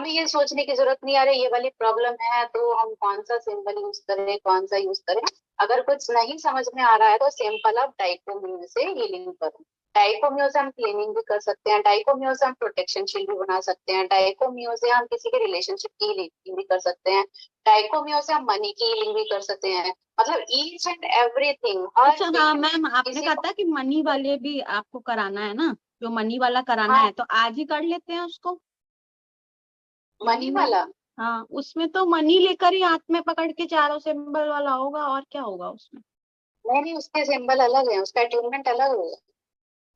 हमें ये सोचने की जरूरत नहीं, अरे ये वाली प्रॉब्लम है तो हम कौन सा सिंबल यूज करें, कौन सा यूज करें। अगर कुछ नहीं समझ में आ रहा है तो सिंपल आप डाइकोम्यू से हीलिंग करो। डाइकोम्यू से हम क्लीनिंग भी कर सकते हैं, डाइकोम्यू से हम प्रोटेक्शन शील्ड भी बना सकते हैं, डाइकोम्यू से हम किसी के रिलेशनशिप की हीलिंग भी कर सकते हैं, डाइकोम्यू से हम मनी की हीलिंग भी कर सकते हैं। मतलब ईच एंड एवरीथिंग, हर अच्छा हाँ चीज मैम, आपने किसी कहा को। था कि मनी वाले भी आपको कराना है ना, जो मनी वाला कराना हाँ, है तो आज ही कर लेते हैं उसको। मनी मनी में, वाला। हाँ उसमें तो मनी लेकर ही हाथ में पकड़ के चारों सिंबल वाला होगा, और क्या होगा उसमें। नहीं नहीं, उसके सिंबल अलग है, उसका अट्यूनमेंट अलग होगा।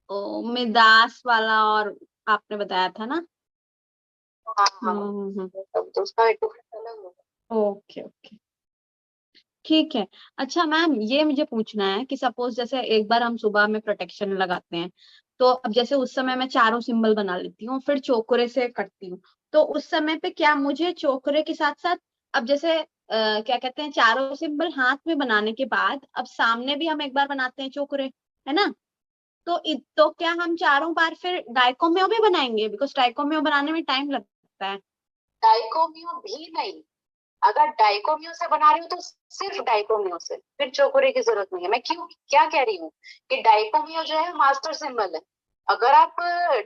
ओ मिदास वाला, और आपने बताया था ना। हाँ हाँ, हम्म। तब तो उसका अट्यूनमेंट अलग होगा। ओके ओके, ठीक है। अच्छा मैम, ये मुझे पूछना है कि सपोज जैसे एक बार हम सुबह में प्रोटेक्शन लगाते हैं, तो अब जैसे उस समय मैं चारों सिंबल बना लेती हूँ, फिर चोकरे से करती हूँ, तो उस समय पे क्या मुझे चोकरे के साथ साथ, अब जैसे क्या कहते हैं, चारों सिंबल हाथ में बनाने के बाद अब सामने भी हम एक बार बनाते हैं चोकरे, है ना, तो तो क्या हम चारों बार फिर डाइकोम्यो भी बनाएंगे, बिकॉज डाइकोम्यो बनाने में टाइम लगता है। डाइकोम्यू भी नहीं, अगर डाइकोम्यू से बना रही हूँ तो सिर्फ डाइकोम्यू से, फिर चौकुरे की जरूरत नहीं है। मैं क्यों क्या कह रही हूँ कि डाइकोम्यू जो है मास्टर सिंबल है। अगर आप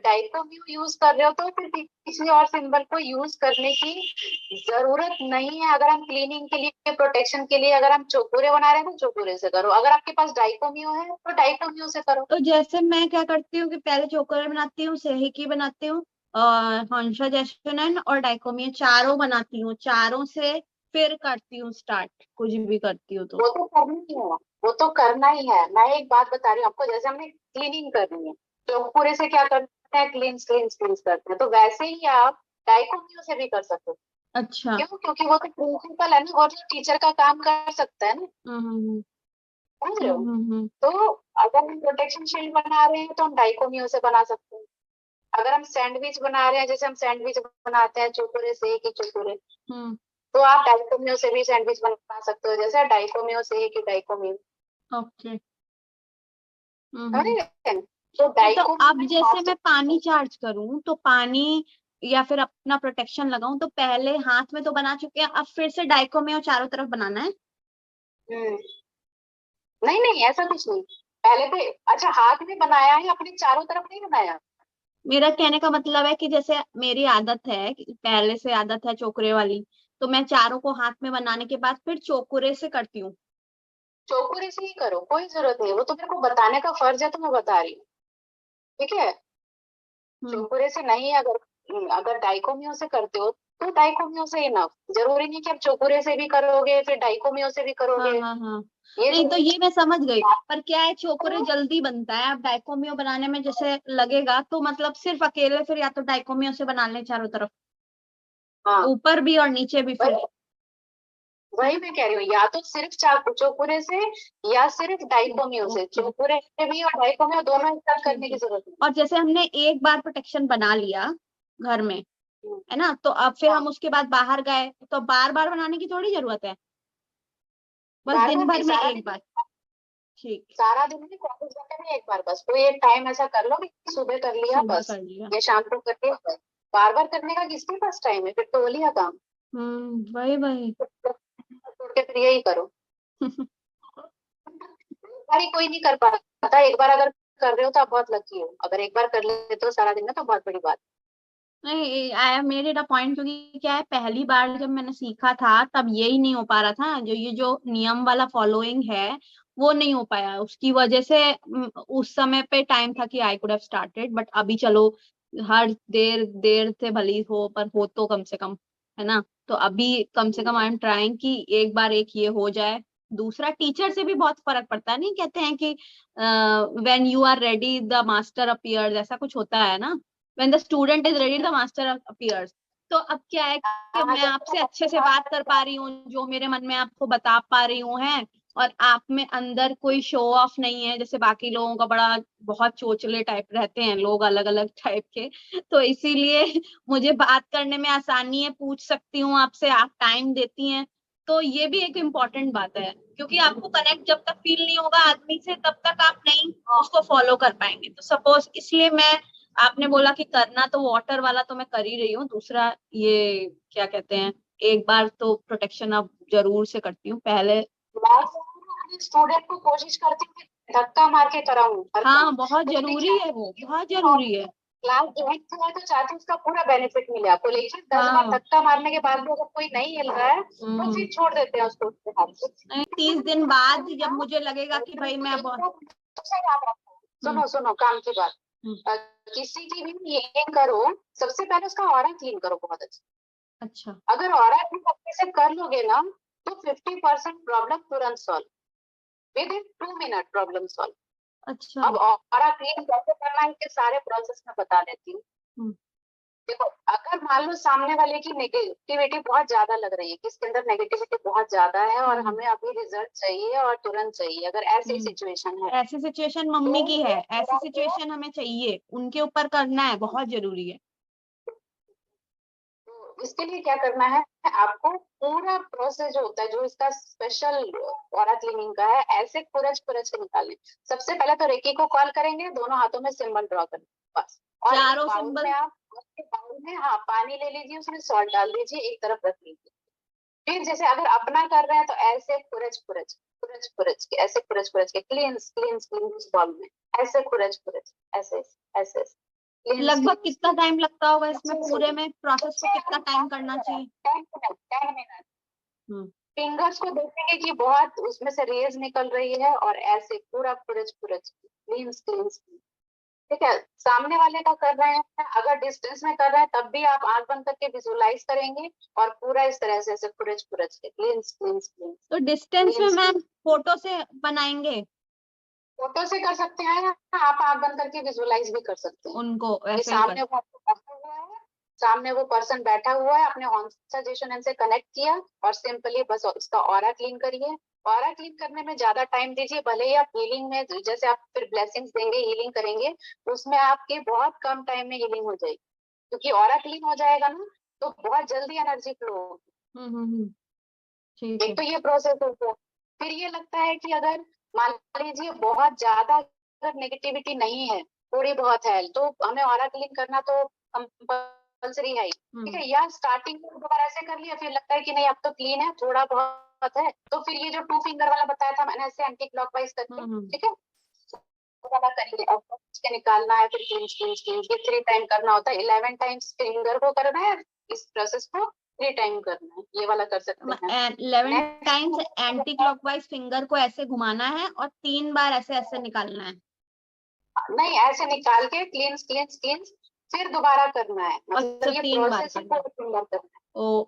डाइकोम्यू यूज कर रहे हो तो फिर किसी और सिंबल को यूज करने की जरूरत नहीं है। अगर हम क्लीनिंग के लिए, प्रोटेक्शन के लिए अगर हम चौकुरे बना रहे हैं तो चौकुरे से करो, अगर आपके पास डाइकोम्यू है तो डाइकोम्यू से करो। तो जैसे मैं क्या करती हूँ कि पहले चोकर बनाती हूँ, सेहिकी बनाती हूँ, और हंसा जैस्मिन और डाइकोमी, चारों बनाती हूँ, चारों से फिर करती हूँ स्टार्ट, कुछ भी करती हूँ तो। वो तो करना ही है, वो तो करना ही है। मैं एक बात बता रही हूँ आपको, जैसे हमने क्लीनिंग करनी है तो पूरे से क्या करते हैं, क्लींस क्लींस क्लींस करते हैं, तो वैसे ही आप डाइकोम्यू से भी कर सकते हो। अच्छा। क्यों? क्योंकि वो तो प्रिंसिपल है ना, और जो टीचर का काम कर सकता है ना। हम्म समझ रहे हम्म हो? हम्म हम्म तो अगर हम प्रोटेक्शन शील्ड बना रहे हैं तो हम डाइकोम्यू से बना सकते हैं। अगर हम सैंडविच बना रहे हैं, जैसे हम सैंडविच बनाते हैं चोकुरे से कि चोकुरे, हम्म, तो आप डाइकोम्यू से भी सैंडविच बना सकते हो, जैसे डाइकोम्यू से कि डाइकोम्यू। ओके। समझ हम्म। रहे हैं? तो नहीं तो डाइकोम्यू अब में जैसे मास्टर। मैं पानी चार्ज करूं तो पानी, या फिर अपना प्रोटेक्शन लगाऊं, तो पहले हाथ में तो बना चुके हैं, अब फिर से डाइको में और चारों तरफ बनाना है। हम्म, नहीं नहीं, ऐसा कुछ नहीं। पहले तो, अच्छा हाथ में बनाया है, अपने चारों तरफ नहीं बनाया। मेरा कहने का मतलब है कि जैसे मेरी आदत है कि पहले से आदत है चोकरे वाली, तो मैं चारों को हाथ में बनाने के बाद फिर चोकुरे से करती हूँ। चौकुरे से ही करो, कोई जरूरत नहीं है, वो तो मेरे को बताने का फर्ज है तो मैं बता रही हूँ। ठीक है? हम्म। चौकुरे से नहीं, अगर अगर डाइकोमियो से करते हो तो डाइकोमियो से इनफ। जरूरी नहीं कि आप चौकुरे से भी करोगे फिर डाइकोमियो से भी हाँ करोगे। हाँ हाँ। ये नहीं तो जरूरी ये मैं समझ गई, नहीं। पर क्या है, चोकुरे जल्दी बनता है, अब डाइकोमियो बनाने में जैसे लगेगा, तो मतलब सिर्फ अकेले फिर या तो डाइकोमियो से बना लें चारों तरफ, हाँ, ऊपर भी और नीचे भी फिर। वही वही मैं कह रही हूँ, या तो सिर्फ चौकुरे से या सिर्फ डाइकोमियो से। ओके। चौकुरे से भी और डाइकोमियो दोनों एक साथ करने ठीक की है। जरूरत नहीं। और जैसे हमने एक बार प्रोटेक्शन बना लिया घर में, है ना, तो अब फिर हाँ, हम उसके बाद बाहर गए तो बार बार बनाने की थोड़ी जरूरत है, बस बार दिन बार भर नहीं, में एक बार। ठीक। सारा दिन नहीं, 24 घंटे में एक बार बस। कोई एक टाइम ऐसा कर लो कि सुबह कर लिया सुबह बस, कर लिया। या शाम को कर लिया बस। बार बार करने का किसके पास टाइम है? फिर तो हो लिया काम। वही वही। छोड़ के फिर यही करो। एक बार ही कोई नहीं कर पाता, एक बार अगर कर रहे हो तो आप बहुत लकी हो। अगर एक बार कर लेते हो सारा दिन में तो बहुत बड़ी बात। नहीं, I made it a point, क्योंकि क्या है, पहली बार जब मैंने सीखा था तब यही नहीं हो पा रहा था, जो ये जो नियम वाला फॉलोइंग है वो नहीं हो पाया, उसकी वजह से उस समय पे टाइम था कि I could have started, but अभी चलो, हर देर देर से भली हो पर हो तो कम से कम, है ना, तो अभी कम से कम आई एम ट्राइंग कि एक बार एक ये हो जाए। दूसरा, टीचर से भी बहुत फर्क पड़ता है, नहीं कहते हैं कि when you are ready the master appears, ऐसा कुछ होता है ना, when the student is ready the master appears। तो अब क्या है कि हाँ, मैं आपसे अच्छे से बात कर पा रही हूँ, जो मेरे मन में आपको बता पा रही हूँ है, और आप में अंदर कोई शो ऑफ नहीं है, जैसे बाकी लोगों का बड़ा बहुत चोचले टाइप रहते हैं लोग, अलग अलग टाइप के, तो इसीलिए मुझे बात करने में आसानी है, पूछ सकती हूँ आपसे, आप टाइम देती हैं, तो ये भी एक इम्पोर्टेंट बात है, क्योंकि आपको कनेक्ट जब तक फील नहीं होगा आदमी से, तब तक आप नहीं उसको फॉलो कर पाएंगे। तो सपोज इसलिए मैं आपने बोला कि करना तो वाटर वाला तो मैं कर ही रही हूँ, दूसरा ये क्या कहते हैं, एक बार तो प्रोटेक्शन अब जरूर से करती हूँ पहले। मैं स्टूडेंट को कोशिश करती हूँ कि धक्का मार के कराऊं हर हाँ काम। बहुत क्योंकि जरूरी है, वो बहुत जरूरी है। क्लास ज्वाइन किया है तो चाहती हूँ उसका पूरा बेनिफिट मिले आपको, लेकिन 10 बार हाँ। धक्का मारने के बाद भी अगर कोई नहीं हिल रहा है तो फिर छोड़ देते हैं उसको उसके हाथ से। नहीं, 30 दिन बाद जब मुझे लगेगा कि भाई मैं सबसे याद रखो, सुनो सुनो काम की बात। किसी की भी ये करो, सबसे पहले उसका ऑरा क्लीन करो बहुत अच्छा। अच्छा अगर ऑरा क्लीन अच्छे से कर लोगे ना तो 50% प्रॉब्लम तुरंत solve, with in 2 minute problem solve. अच्छा। अब ऑरा क्लीन कैसे करना है इसके सारे प्रोसेस में बता देती हूँ। देखो, अगर मान लो सामने वाले की नेगेटिविटी बहुत ज्यादा लग रही है, किसके अंदर नेगेटिविटी बहुत ज्यादा है और हमें अभी रिजल्ट चाहिए और तुरंत चाहिए, अगर ऐसी सिचुएशन है, ऐसी सिचुएशन मम्मी की है, ऐसी सिचुएशन हमें चाहिए, उनके ऊपर करना है, बहुत जरूरी है। तो इसके लिए क्या करना है, आपको पूरा प्रोसेस जो होता है, जो इसका स्पेशल ऑरा क्लीनिंग का है, ऐसे खुरच खुरच के निकालने। सबसे पहले तो रेकी को कॉल करेंगे, दोनों हाथों में सिंबल ड्रॉ करेंगे बस, और चारों बाउल सिंबल में आप बाउल में हाँ पानी ले लीजिए, उसमें सॉल्ट डाल दीजिए, एक तरफ रख लीजिए। फिर जैसे अगर अपना कर रहे हैं तो ऐसे खुरच खुरच खुरच खुरच के, ऐसे खुरच खुरच के, क्लींस क्लींस क्लींस बॉल में ऐसे खुरच खुरच, ऐसे ऐसे लगभग कितना टाइम लगता होगा इसमें, पूरे में प्रोसेस को कितना टाइम करना चाहिए? 10 मिनट। फिंगर्स को देखेंगे कि बहुत उसमें से रेज निकल रही है, और ऐसे पूरा खुरच खुरच क्लींस क्लींस। ठीक है, सामने वाले का कर रहे हैं, अगर डिस्टेंस में कर रहे हैं तब भी आप आंख बंद करके विजुलाइज करेंगे, और पूरा इस तरह से खुरच खुरच के क्लींस क्लींस क्लींस। तो डिस्टेंस में मैम फोटो से बनाएंगे? फोटो से कर सकते हैं, आप आंख बंद करके विजुलाइज भी कर सकते हैं उनको कि ऐसे ही सामने वो बैठा हुआ है, सामने वो पर्सन बैठा हुआ है, अपने ऑन से कनेक्ट किया, और सिंपली बस उसका ऑरा क्लीन करिए। ऑरा क्लीन करने में ज्यादा टाइम दीजिए, भले ही आप हीलिंग में, जैसे आप फिर ब्लेसिंग्स देंगे हीलिंग करेंगे, उसमें आपके बहुत कम टाइम में हीलिंग हो जाएगी, क्योंकि ऑरा क्लीन हो जाएगा ना तो बहुत जल्दी एनर्जी फ्लो होगी। ठीक एक है। तो ये प्रोसेस हो गया। फिर ये लगता है कि अगर मान लीजिए बहुत ज्यादा अगर नेगेटिविटी नहीं है, थोड़ी बहुत है, तो हमें ऑरा क्लीन करना तो कंपल्सरी है ही। ठीक है, या स्टार्टिंग में एक बार ऐसे कर लिया, फिर लगता है कि नहीं अब तो क्लीन है, थोड़ा बहुत है, तो फिर ये जो 2 फिंगर वाला बताया था मैंने, ऐसे एंटी क्लॉकवाइज करके, ठीक है, वो वाला करिए। अब उसके निकालना है, फिर क्लींस क्लींस क्लींस, ये 3 टाइम करना होता है, 11 टाइम्स फिंगर को करना है, इस प्रोसेस को 3 टाइम करना है, ये वाला कर सकते हैं। 11 टाइम्स एंटी क्लॉकवाइज फिंगर को ऐसे घुमाना है और 3 बार ऐसे ऐसे निकालना है। नहीं, ऐसे निकाल के क्लींस क्लींस क्लींस, फिर दोबारा करना है, मतलब ये 3 बार प्रोसेस है, करना है। पूरा फिंगर करना है।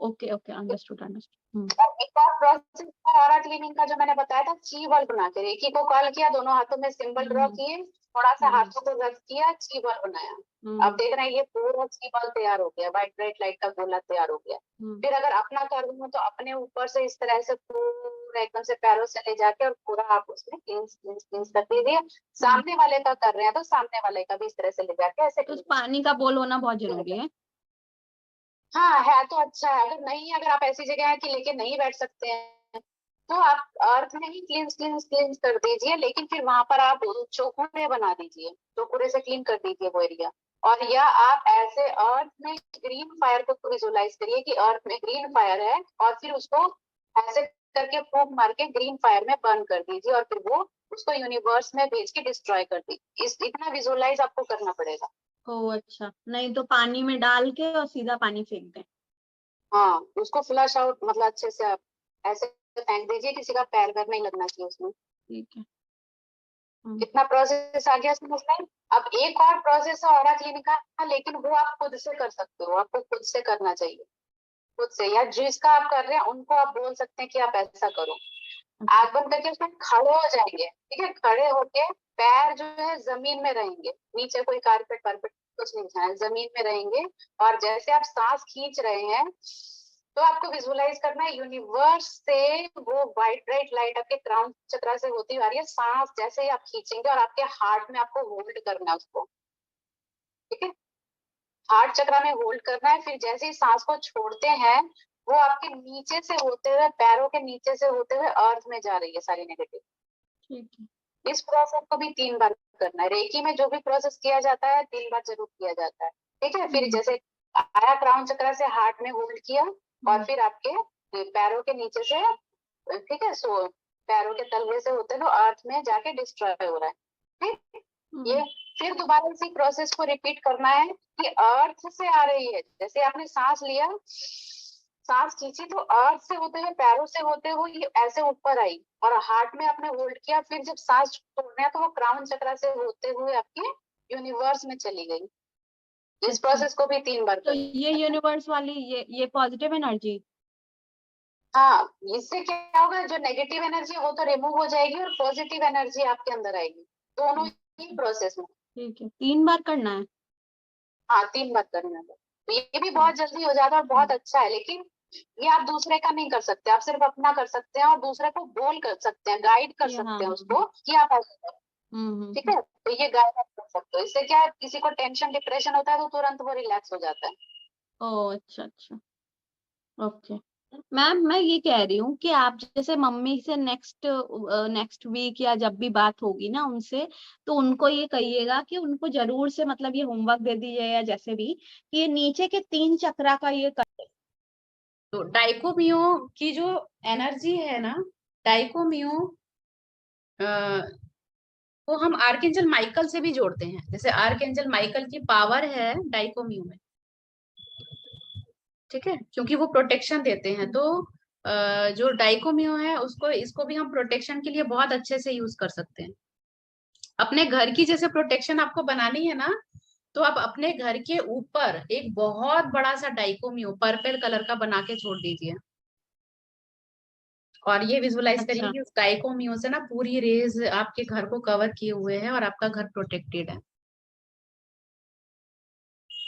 Okay okay, understood understood. और एक और प्रोसेस ऑरा क्लीनिंग का जो मैंने बताया था, ची बॉल बना के, रेकी को कॉल किया, दोनों हाथों में सिंबल ड्रॉ किए, थोड़ा सा हाथों को रब किया, ची बॉल बनाया। आप देख रहे हैं ये पूरा ची बॉल तैयार हो गया, व्हाइट ब्राइट लाइट का गोला तैयार हो गया। फिर अगर अपना कर दूं तो अपने ऊपर से इस तरह से पूरा एकदम से पैरों से ले जाके, और पूरा आप उसमें क्लींस क्लींस क्लींस कर दीजिए। सामने वाले का कर रहे हैं तो सामने वाले का भी इस तरह से ले जाके ऐसे तो पानी का बोल होना बहुत जरूरी है। हाँ है तो अच्छा है, अगर नहीं, अगर आप ऐसी जगह है कि लेके नहीं बैठ सकते हैं, तो आप अर्थ में ही क्लींस क्लींस क्लींस कर दीजिए, लेकिन फिर वहां पर आप चौखुरे बना दीजिए, चौखुरे से क्लीन कर दीजिए वो एरिया। और या आप ऐसे अर्थ में ग्रीन फायर को विजुलाइज करिए कि अर्थ में ग्रीन फायर है, और फिर उसको ऐसे करके फूंक मार के ग्रीन फायर में बर्न कर दीजिए, और फिर वो उसको यूनिवर्स में भेज के डिस्ट्रॉय कर दीजिए। इतना विजुलाइज आपको करना पड़ेगा। ओ अच्छा, नहीं तो पानी में डाल के और सीधा पानी फेंक दें? हाँ, उसको फ्लश आउट, मतलब अच्छे से आप ऐसे फेंक दीजिए, किसी का पैर वैर नहीं लगना चाहिए उसमें। ठीक है। कितना प्रोसेस आ गया समझ में। अब एक और प्रोसेस है ऑरा क्लीनिक का, लेकिन वो आप खुद से कर सकते हो, आपको खुद से करना चाहिए, खुद से, या जिसका आप कर रहे हैं उनको आप बोल सकते हैं कि आप ऐसा करो। आग बंद करके उसमें खड़े हो जाएंगे, ठीक है, खड़े होके पैर जो है जमीन में रहेंगे, नीचे कोई कारपेट कारपेट कुछ नहीं बिछाना है, जमीन में रहेंगे। और जैसे आप सांस खींच रहे हैं, तो आपको विजुलाइज करना है यूनिवर्स से वो व्हाइट ब्राइट लाइट आपके क्राउन चक्रा से होती हुई आ रही है, सांस जैसे ही आप खींचेंगे, और आपके हार्ट में आपको होल्ड करना है उसको, ठीक है, हार्ट चक्रा में होल्ड करना है। फिर जैसे ही सांस को छोड़ते हैं, वो आपके नीचे से होते हुए, पैरों के नीचे से होते हुए अर्थ में जा रही है सारी नेगेटिव। ठीक है। इस प्रोसेस को भी 3 बार करना है। रेकी में जो भी प्रोसेस किया जाता है 3 बार जरूर किया जाता है, ठीक है। फिर जैसे आया क्राउन चक्र से हार्ट में होल्ड किया और फिर आपके पैरों के नीचे से, ठीक है, सो पैरों के तलवे से होते हुए अर्थ में जाके डिस्ट्रॉय हो रहा है, ठीक। ये फिर दोबारा इसी प्रोसेस को रिपीट करना है कि अर्थ से आ रही है, जैसे आपने सांस लिया, सांस खींची तो अर्थ से होते हुए पैरों से होते हुए ये ऐसे ऊपर आई और हार्ट में आपने होल्ड किया, फिर जब सांस छोड़ना है तो वो क्राउन चक्र से होते हुए आपके यूनिवर्स में चली गई। इस प्रोसेस को भी 3 बार तो करना ये यूनिवर्स वाली ये पॉजिटिव एनर्जी। हाँ, इससे क्या होगा, जो नेगेटिव एनर्जी वो तो रिमूव हो जाएगी और पॉजिटिव एनर्जी आपके अंदर आएगी, दोनों ही प्रोसेस में। ठीक है, 3 बार करना है। हाँ, 3 बार करना है। तो ये भी बहुत जल्दी हो जाता है और बहुत अच्छा है, लेकिन ये आप दूसरे का नहीं कर सकते, आप सिर्फ अपना कर सकते हैं और दूसरे को बोल कर सकते हैं, गाइड कर हाँ सकते हैं हाँ। उसको कि आप ऐसे करो, ठीक है। तो ये गाइड आप कर सकते हो, इससे क्या है, किसी को टेंशन डिप्रेशन होता है तो तुरंत वो रिलैक्स हो जाता है। ओ अच्छा अच्छा, ओके। मैम मैं ये कह रही हूँ कि आप जैसे मम्मी से नेक्स्ट वीक या जब भी बात होगी ना उनसे, तो उनको ये कहिएगा कि उनको जरूर से मतलब ये होमवर्क दे दीजिए या जैसे भी, कि ये नीचे के 3 चक्रा का ये तो डाइकोमियो की जो एनर्जी है ना, डाइकोमियो वो हम आर्कएंजल माइकल से भी जोड़ते हैं। जैसे आर्कएंजल माइकल की पावर है डाइकोमियो में, ठीक है, क्योंकि वो प्रोटेक्शन देते हैं। तो जो डाइकोमियो है उसको, इसको भी हम प्रोटेक्शन के लिए बहुत अच्छे से यूज कर सकते हैं। अपने घर की जैसे प्रोटेक्शन आपको बनानी है ना, तो आप अपने घर के ऊपर एक बहुत बड़ा सा डाइकोमियो पर्पल कलर का बना के छोड़ दीजिए और ये विजुअलाइज अच्छा। करिए कि उस डाइकोमियो से ना पूरी रेज आपके घर को कवर किए हुए हैं और आपका घर प्रोटेक्टेड है।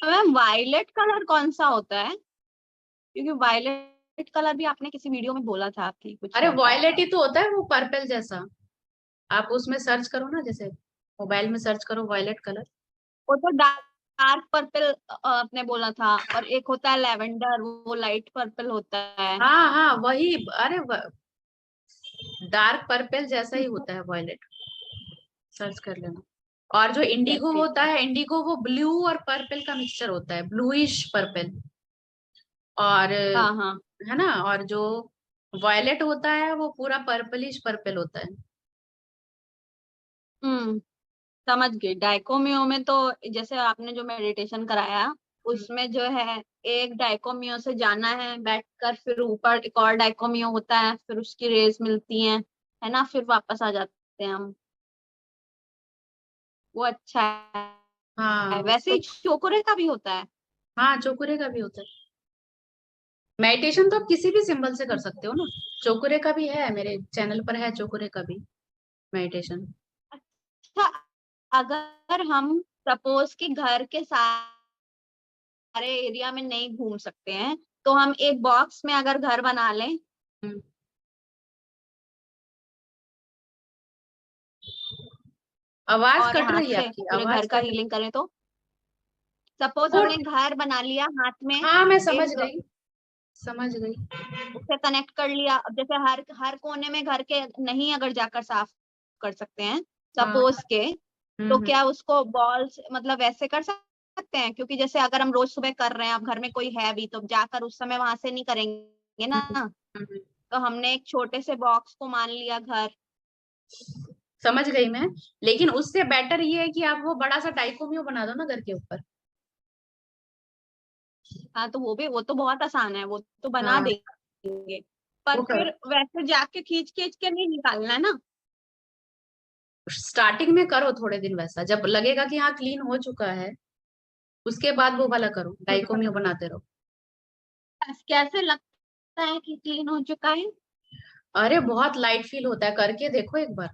मैम वायलेट कलर कौन सा होता है? क्योंकि वायलेट कलर भी आपने किसी वीडियो में बोला था कि कुछ अरे है। वॉयलेट ही तो होता है, वो पर्पल जैसा। आप उसमें सर्च करो ना, जैसे मोबाइल में सर्च करो वॉयलेट कलर। वो तो डार्क पर्पल आपने बोला था, और एक होता है लेवेंडर, वो लाइट पर्पल होता है। हाँ हाँ वही, अरे डार्क पर्पल जैसा ही होता है वॉयलेट, सर्च कर लेना। और जो ठीक है इंडिगो ठीक होता है। है, इंडिगो वो ब्लू और पर्पल का मिक्सचर होता है, ब्लूइश पर्पल। और हाँ हाँ। है ना, और जो वॉयलेट होता है वो पूरा पर्पलिश पर्पल होता है। समझ गई। डाइकोमियो में तो जैसे आपने जो मेडिटेशन कराया उसमें जो है, एक डाइकोमियो से जाना है बैठकर, फिर ऊपर एक और डाइकोमियो होता है, फिर उसकी रेस मिलती है ना, फिर वापस आ जाते हैं हम। वो अच्छा हाँ है। वैसे तो ही चोकुरे का भी होता है। हाँ, चोकुरे का भी होता है। मेडिटेशन तो आप किसी भी सिंबल से कर सकते हो ना। चोकुरे का भी है, मेरे चैनल पर है चोकुरे का भी मेडिटेशन। अच्छा, अगर हम सपोज कि घर के सारे एरिया में नहीं घूम सकते हैं, तो हम एक बॉक्स में अगर घर बना लें। आवाज और कट हाथ रही है, से आपकी पूरे घर आवाज का कट रही हीलिंग करें, तो सपोज है। हमने घर बना लिया हाथ में, हाँ मैं समझ एक गई, समझ गई। उससे कनेक्ट कर लिया। अब जैसे हर हर कोने में घर के नहीं अगर जाकर साफ कर सकते हैं हाँ। सपोज के, तो हम्म। क्या उसको बॉल्स मतलब वैसे कर सकते हैं? क्योंकि जैसे अगर हम रोज सुबह कर रहे हैं, अब घर में कोई है भी, तो जाकर उस समय वहां से नहीं करेंगे ना। हम्म, हम्म। तो हमने एक छोटे से बॉक्स को मान लिया घर। समझ गई मैं, लेकिन उससे बेटर ये है कि आप वो बड़ा सा डाइकोमियो बना दो ना घर के ऊपर। हाँ तो वो तो बहुत आसान है, वो तो बना हाँ देंगे। पर वो फिर करो। वैसे जाके खींच खींच के नहीं निकालना है ना। स्टार्टिंग में करो थोड़े दिन वैसा, जब लगेगा कि हाँ क्लीन हो चुका है, उसके बाद वो वाला करो, डाइकोमियो बनाते रहो। कैसे लगता है कि क्लीन हो चुका है? अरे बहुत लाइट फील होता है, करके देखो एक बार।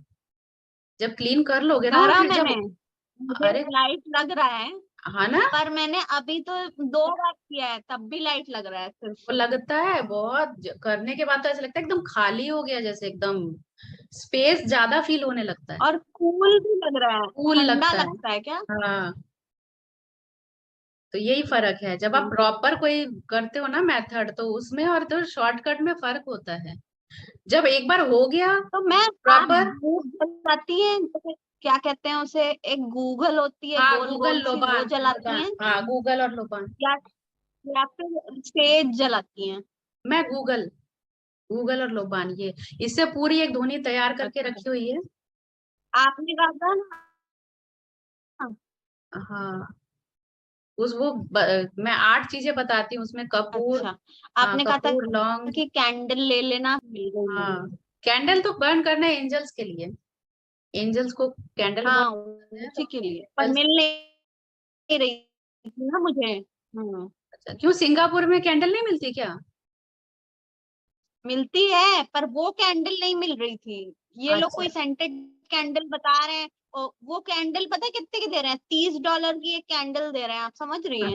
जब क्लीन कर लोगे ना और करा फिर मैंने, जब, मुझे अरे लाइट लग रहा है। हाँ ना, पर मैंने अभी तो 2 बार किया है, तब भी लाइट लग रहा है सिर्फ। वो लगता है बहुत, करने के बाद तो ऐसा लगता है एकदम खाली हो गया, जैसे एकदम स्पेस ज्यादा फील होने लगता है। और कूल भी लग रहा है, कूल ठंडा लगता है। लगता है क्या? हाँ, तो यही फर्क है, जब आप हम्म। प्रॉपर कोई करते हो ना मेथड, तो उसमें और तो शॉर्टकट में फर्क होता है। जब एक बार हो गया तो मैं प्रॉपर, गूगल जलाती है, जैसे क्या कहते हैं उसे, एक गूगल होती है हाँ गोल गूगल गोल सी, वो लोबान, जलाती हैं हाँ गूगल और लोबान। या या फिर सेज जलाती हैं? मैं गूगल, गूगल और लोबान, ये इससे पूरी एक धुनी तैयार करके अच्छा, रखी हुई है। आपने कहा था ना। हाँ मैं 8 चीजें बताती हूँ उसमें, कपूर, अच्छा, हाँ आपने कहा था कपूर लौंग। कि कैंडल ले लेना, मिल गई हाँ मुझे। कैंडल तो बर्न करना है एंजल्स के लिए, एंजल्स को कैंडल हाँ, बर्न है तो उसी के लिए, पर angels- मिल नहीं रही थी ना मुझे। अच्छा, क्यों सिंगापुर में कैंडल नहीं मिलती क्या? मिलती है, पर वो कैंडल नहीं मिल रही थी। ये लोग अच्छा। कोई सेंटेड कैंडल बता रहे हैं, और वो कैंडल पता है कितने की दे रहे हैं? $30 की एक कैंडल दे रहे हैं, आप समझ रही हैं?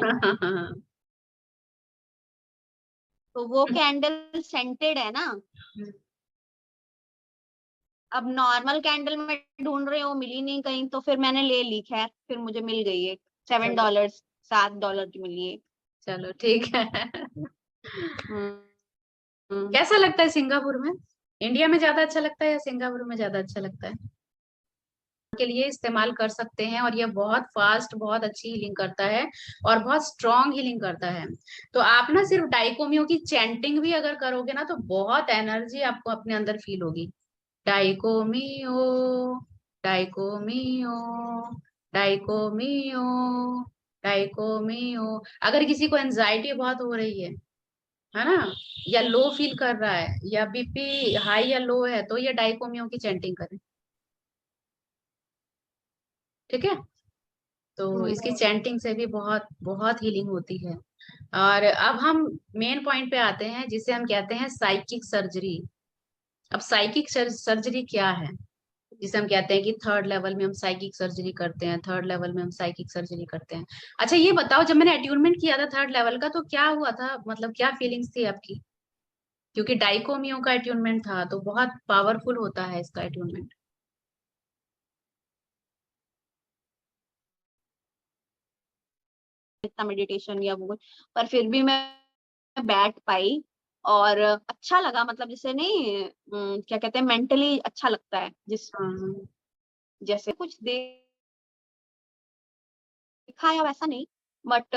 तो वो कैंडल सेंटेड है ना। अब नॉर्मल कैंडल में ढूंढ रही हूँ, मिली नहीं कहीं, तो फिर मैंने ले ली, खैर फिर मुझे मिल गई एक चलो, $7, $7 की मिली एक। चलो ठीक है। हम्म, हम्म। कैसा लगता है सिंगापुर में? इंडिया में ज्यादा अच्छा लगता है या सिंगापुर में ज्यादा अच्छा लगता है? के लिए इस्तेमाल कर सकते हैं, और ये बहुत फास्ट, बहुत अच्छी हीलिंग करता है और बहुत स्ट्रॉन्ग हीलिंग करता है। तो आप ना सिर्फ डाइकोमियो की चैंटिंग भी अगर करोगे ना, तो बहुत एनर्जी आपको अपने अंदर फील होगी। डाइकोमियो, डाइकोमियो, डाइकोमियो, डाइकोमियो। अगर किसी को एंजाइटी बहुत हो रही है ना, या लो फील कर रहा है, या बीपी हाई या लो है, तो ये डाइकोमियो की चैंटिंग करें। ठीक है, तो हम्म। इसकी चैंटिंग से भी बहुत बहुत हीलिंग होती है। और अब हम मेन पॉइंट पे आते हैं, जिसे हम कहते हैं साइकिक सर्जरी। अब साइकिक सर्जरी क्या है? जिसे हम कहते हैं कि थर्ड लेवल में हम साइकिक सर्जरी करते हैं, थर्ड लेवल में हम साइकिक सर्जरी करते हैं। अच्छा ये बताओ, जब मैंने अट्यूनमेंट किया था थर्ड लेवल का, तो क्या हुआ था, मतलब क्या फीलिंग्स थी आपकी? क्योंकि डाइकोमियो का अट्यूनमेंट था, तो बहुत पावरफुल होता है इसका अट्यूनमेंट। इतना मेडिटेशन या वो, पर फिर भी मैं बैठ पाई, और अच्छा लगा, मतलब जैसे नहीं, क्या कहते हैं, मेंटली अच्छा लगता है, जिस हाँ जैसे कुछ देखा या वैसा नहीं, बट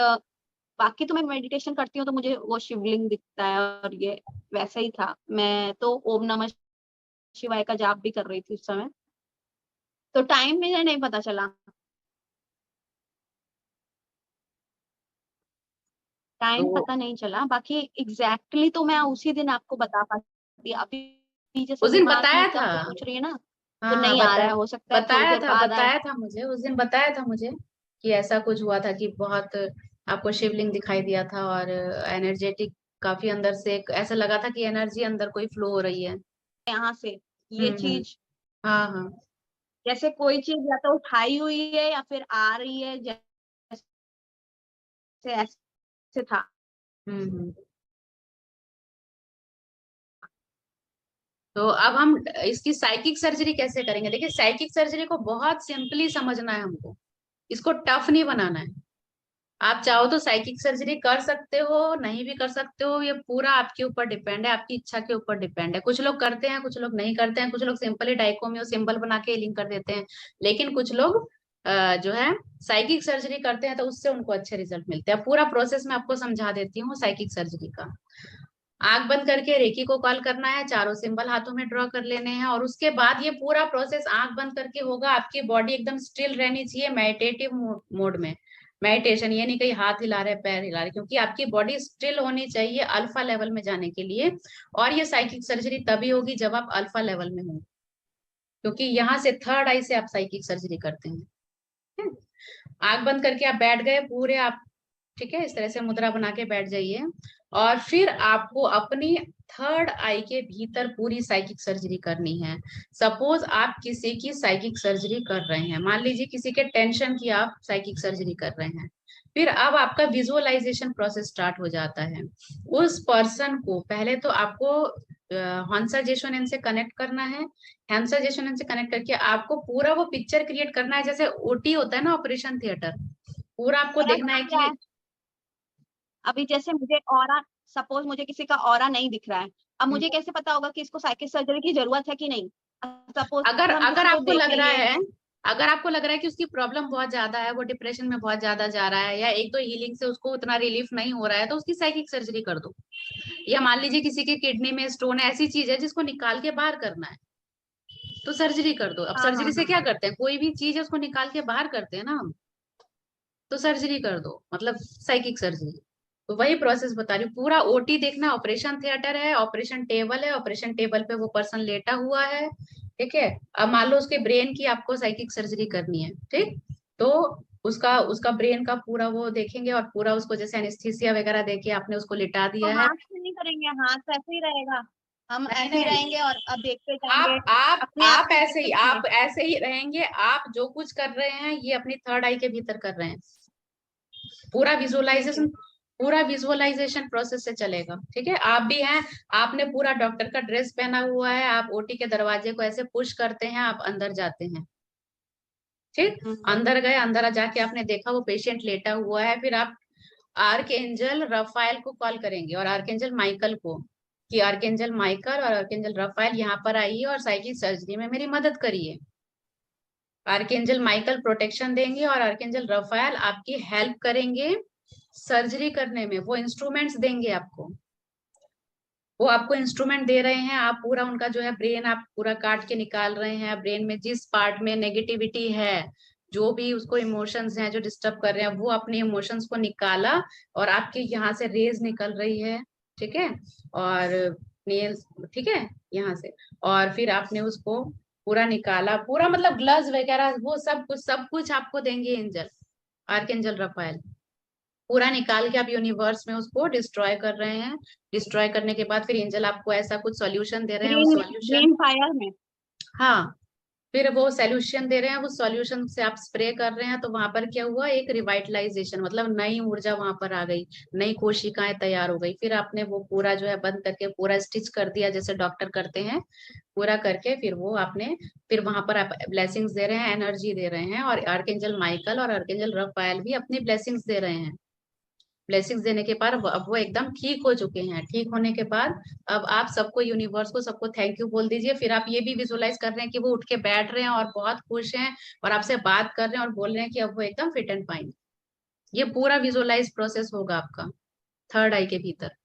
बाकी तो मैं मेडिटेशन करती हूँ तो मुझे वो शिवलिंग दिखता है, और ये वैसा ही था। मैं तो ओम नमः शिवाय का जाप भी कर रही थी उस समय, तो टाइम मुझे नहीं पता चला, तो टाइम पता नहीं चला। बाकी एग्जैक्टली तो मैं उसी दिन आपको बता पाती, अभी जैसे उस दिन दिमाग में बताया एकदम था। से पूछ रही है ना, तो हाँ हाँ नहीं आ रहा है, हो सकता है थोड़ी देर बाद आए। बताया था मुझे उस दिन, बताया था मुझे कि ऐसा कुछ हुआ था, कि बहुत आपको शिवलिंग दिखाई दिया था, और एनर्जेटिक काफी अंदर से ऐसा लगा था कि एनर्जी अंदर कोई फ्लो हो रही है। यहाँ से ये हम्म। चीज, हाँ हाँ। जैसे कोई चीज या तो उठाई हुई है या फिर आ रही है, जैसे ऐसे था। हम्म। तो अब हम इसकी साइकिक सर्जरी कैसे करेंगे? देखिए साइकिक सर्जरी को बहुत सिंपली समझना है हमको, इसको टफ नहीं बनाना है। आप चाहो तो साइकिक सर्जरी कर सकते हो, नहीं भी कर सकते हो, ये पूरा आपके ऊपर डिपेंड है, आपकी इच्छा के ऊपर डिपेंड है। कुछ लोग करते हैं, कुछ लोग नहीं करते हैं, कुछ लोग सिंपली डाइकोमियो सिंबल बना के लिंक कर देते हैं, लेकिन कुछ लोग जो है साइकिक सर्जरी करते हैं, तो उससे उनको अच्छे रिजल्ट मिलते हैं। पूरा प्रोसेस मैं आपको समझा देती हूँ साइकिक सर्जरी का। आंख बंद करके रेकी को कॉल करना है, चारों सिंबल हाथों में ड्रॉ कर लेने हैं, और उसके बाद ये पूरा प्रोसेस आंख बंद करके होगा। आपकी बॉडी एकदम स्टिल रहनी चाहिए, मेडिटेटिव मोड में। मेडिटेशन ये नहीं कहीं हाथ हिला रहे, पैर हिला रहे, क्योंकि आपकी बॉडी स्टिल होनी चाहिए अल्फा लेवल में जाने के लिए। और ये साइकिक सर्जरी तभी होगी जब आप अल्फा लेवल में हो, क्योंकि यहाँ से थर्ड आई से आप साइकिक सर्जरी करते हैं। आंख बंद करके आप बैठ गए पूरे आप, ठीक है, इस तरह से मुद्रा बना के बैठ जाइए। और फिर आपको अपनी थर्ड आई के भीतर पूरी साइकिक सर्जरी करनी है। सपोज आप किसी की साइकिक सर्जरी कर रहे हैं, मान लीजिए किसी के टेंशन की आप साइकिक सर्जरी कर रहे हैं, फिर अब आपका विजुअलाइजेशन प्रोसेस स्टार्ट हो जाता है। उस पर्सन को पहले तो आपको हंसा जेशोनेन से कनेक्ट करना है। हंसा जेशोनेन से कनेक्ट करके आपको पूरा वो पिक्चर क्रिएट करना है, जैसे ओटी होता है ना, ऑपरेशन थिएटर। पूरा आपको मेरा देखना है क्या कि है, अभी जैसे मुझे ऑरा, सपोज मुझे किसी का ऑरा नहीं दिख रहा है, अब मुझे कैसे पता होगा कि इसको साइकिक सर्जरी की जरूरत है कि नहीं? सपोज अगर हम अगर किसी को आपको देख लग रहा लिए, है, अगर आपको लग रहा है कि उसकी प्रॉब्लम बहुत ज्यादा है, वो डिप्रेशन में बहुत ज्यादा जा रहा है, या एक दो हीलिंग से उसको उतना रिलीफ नहीं हो रहा है, तो उसकी साइकिक सर्जरी कर दो। या मान लीजिए किसी के किडनी में स्टोन है, ऐसी चीज है जिसको निकाल के बाहर करना है, तो सर्जरी कर दो। अब हाँ सर्जरी हाँ से हाँ, क्या करते हैं, कोई भी चीज है उसको निकाल के बाहर करते हैं ना हम, तो सर्जरी कर दो, मतलब साइकिक सर्जरी। तो वही प्रोसेस बता रही हूँ। पूरा ओटी देखना, ऑपरेशन थिएटर है, ऑपरेशन टेबल है, ऑपरेशन टेबल पे वो पर्सन लेटा हुआ है, ठीक है। अब मान लो उसके ब्रेन की आपको साइकिक सर्जरी करनी है, ठीक, तो उसका उसका ब्रेन का पूरा वो देखेंगे, और पूरा उसको जैसे एनेस्थीसिया वगैरह देके आपने उसको लिटा तो दिया है। हाथ से नहीं करेंगे, हाथ ऐसे ही रहेगा, हम नहीं ऐसे ही नहीं, रहेंगे और अब देखते जाएंगे, आप आप अपने आप आप को ऐसे ही, कुछ नहीं। आप ऐसे ही रहेंगे। आप जो कुछ कर रहे हैं ये अपनी थर्ड आई के भीतर कर रहे हैं। पूरा ठीक है। विजुअलाइजेशन, पूरा विजुअलाइजेशन प्रोसेस से चलेगा, ठीक है। आप भी हैं, आपने पूरा डॉक्टर का ड्रेस पहना हुआ है, आप ओटी के दरवाजे को ऐसे पुश करते हैं, आप अंदर जाते हैं, ठीक। हम्म, अंदर गए, अंदर जाके आपने देखा वो पेशेंट लेटा हुआ है, फिर आप आर्कएंजल रफाएल को कॉल करेंगे और आर्कएंजल माइकल को, कि आर्कएंजल माइकल और आर्कएंजल रफाएल यहाँ पर आइए और साइकिक सर्जरी में मेरी मदद करिए। आर्कएंजल माइकल प्रोटेक्शन देंगे और आर्कएंजल रफाएल आपकी हेल्प करेंगे सर्जरी करने में। वो इंस्ट्रूमेंट्स देंगे आपको, वो आपको इंस्ट्रूमेंट दे रहे हैं। आप पूरा उनका जो है ब्रेन आप पूरा काट के निकाल रहे हैं। ब्रेन में जिस पार्ट में नेगेटिविटी है, जो भी उसको इमोशंस हैं जो डिस्टर्ब कर रहे हैं, वो अपने इमोशंस को निकाला, और आपके यहाँ से रेज निकल रही है, ठीक है, और नेल्स, ठीक है, यहाँ से। और फिर आपने उसको पूरा निकाला, पूरा मतलब ग्लव्स वगैरह वो सब कुछ आपको देंगे एंजल, आर्कएंजल रफाएल। पूरा निकाल के आप यूनिवर्स में उसको डिस्ट्रॉय कर रहे हैं। डिस्ट्रॉय करने के बाद फिर एंजल आपको ऐसा कुछ सॉल्यूशन दे रहे हैं, उस ग्रीन सॉल्यूशन, ग्रीन फायर में। हाँ, फिर वो सॉल्यूशन दे रहे हैं, उस सॉल्यूशन से आप स्प्रे कर रहे हैं, तो वहां पर क्या हुआ, एक रिवाइटलाइजेशन, मतलब नई ऊर्जा वहां पर आ गई, नई कोशिकाएं तैयार हो गई। फिर आपने वो पूरा जो है बंद करके पूरा स्टिच कर दिया, जैसे डॉक्टर करते हैं, पूरा करके फिर वो आपने, फिर वहां पर आप ब्लेसिंग्स दे रहे हैं, एनर्जी दे रहे हैं, और आर्कएंजल माइकल और आर्कएंजल रफाएल भी अपनी ब्लेसिंग्स दे रहे हैं। ब्लेसिंग्स देने के बाद अब वो एकदम ठीक हो चुके हैं। ठीक होने के बाद अब आप सबको, यूनिवर्स को, सबको थैंक यू बोल दीजिए। फिर आप ये भी विजुअलाइज कर रहे हैं कि वो उठ के बैठ रहे हैं और बहुत खुश हैं, और आपसे बात कर रहे हैं और बोल रहे हैं कि अब वो एकदम फिट एंड फाइन। ये पूरा विजुअलाइज प्रोसेस होगा आपका थर्ड आई के भीतर।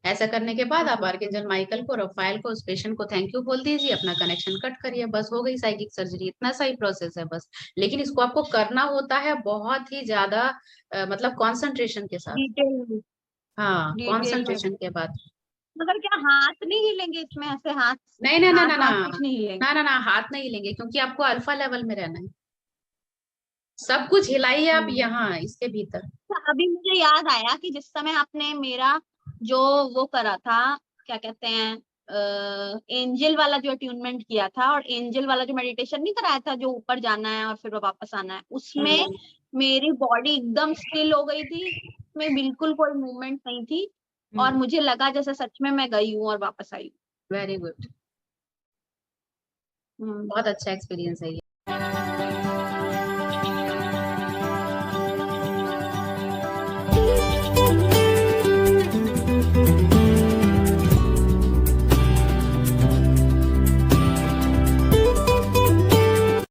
ऐसा करने के बाद आप आर्कएंजल माइकल को, रफाएल को, उस पेशेंट को थैंक यू बोल दीजिए, अपना कनेक्शन कट करिए, बस हो गई साइकिक सर्जरी। इतना सही प्रोसेस है बस। लेकिन इसको आपको करना होता है बहुत ही ज्यादा मतलब कॉन्सेंट्रेशन के साथ। डिटेल में, हाँ, डिटेल में। कॉन्सेंट्रेशन के बाद। मगर क्या हाथ नहीं हिलेंगे इसमें, ऐसे हाथ, नहीं नहीं ना हाथ ना ना वाथ कुछ नहीं हिलेंगे? ना ना ना, हाथ नहीं लेंगे, क्योंकि आपको अल्फा लेवल में रहना है। सब कुछ हिलाइए आप हम्म। यहाँ इसके भीतर। तो अभी मुझे याद आया कि जिस समय आपने मेरा जो वो करा था, क्या कहते हैं, एंजल वाला जो अट्यूनमेंट किया था, और एंजल वाला जो मेडिटेशन नहीं कराया था, जो ऊपर जाना है और फिर वापस आना है, उसमें मेरी बॉडी एकदम स्टिल हो गई थी, उसमें बिल्कुल कोई मूवमेंट नहीं थी, और मुझे लगा जैसे सच में मैं गई हूँ और वापस आई वेरी गुड, हूँ। बहुत अच्छा एक्सपीरियंस है ये।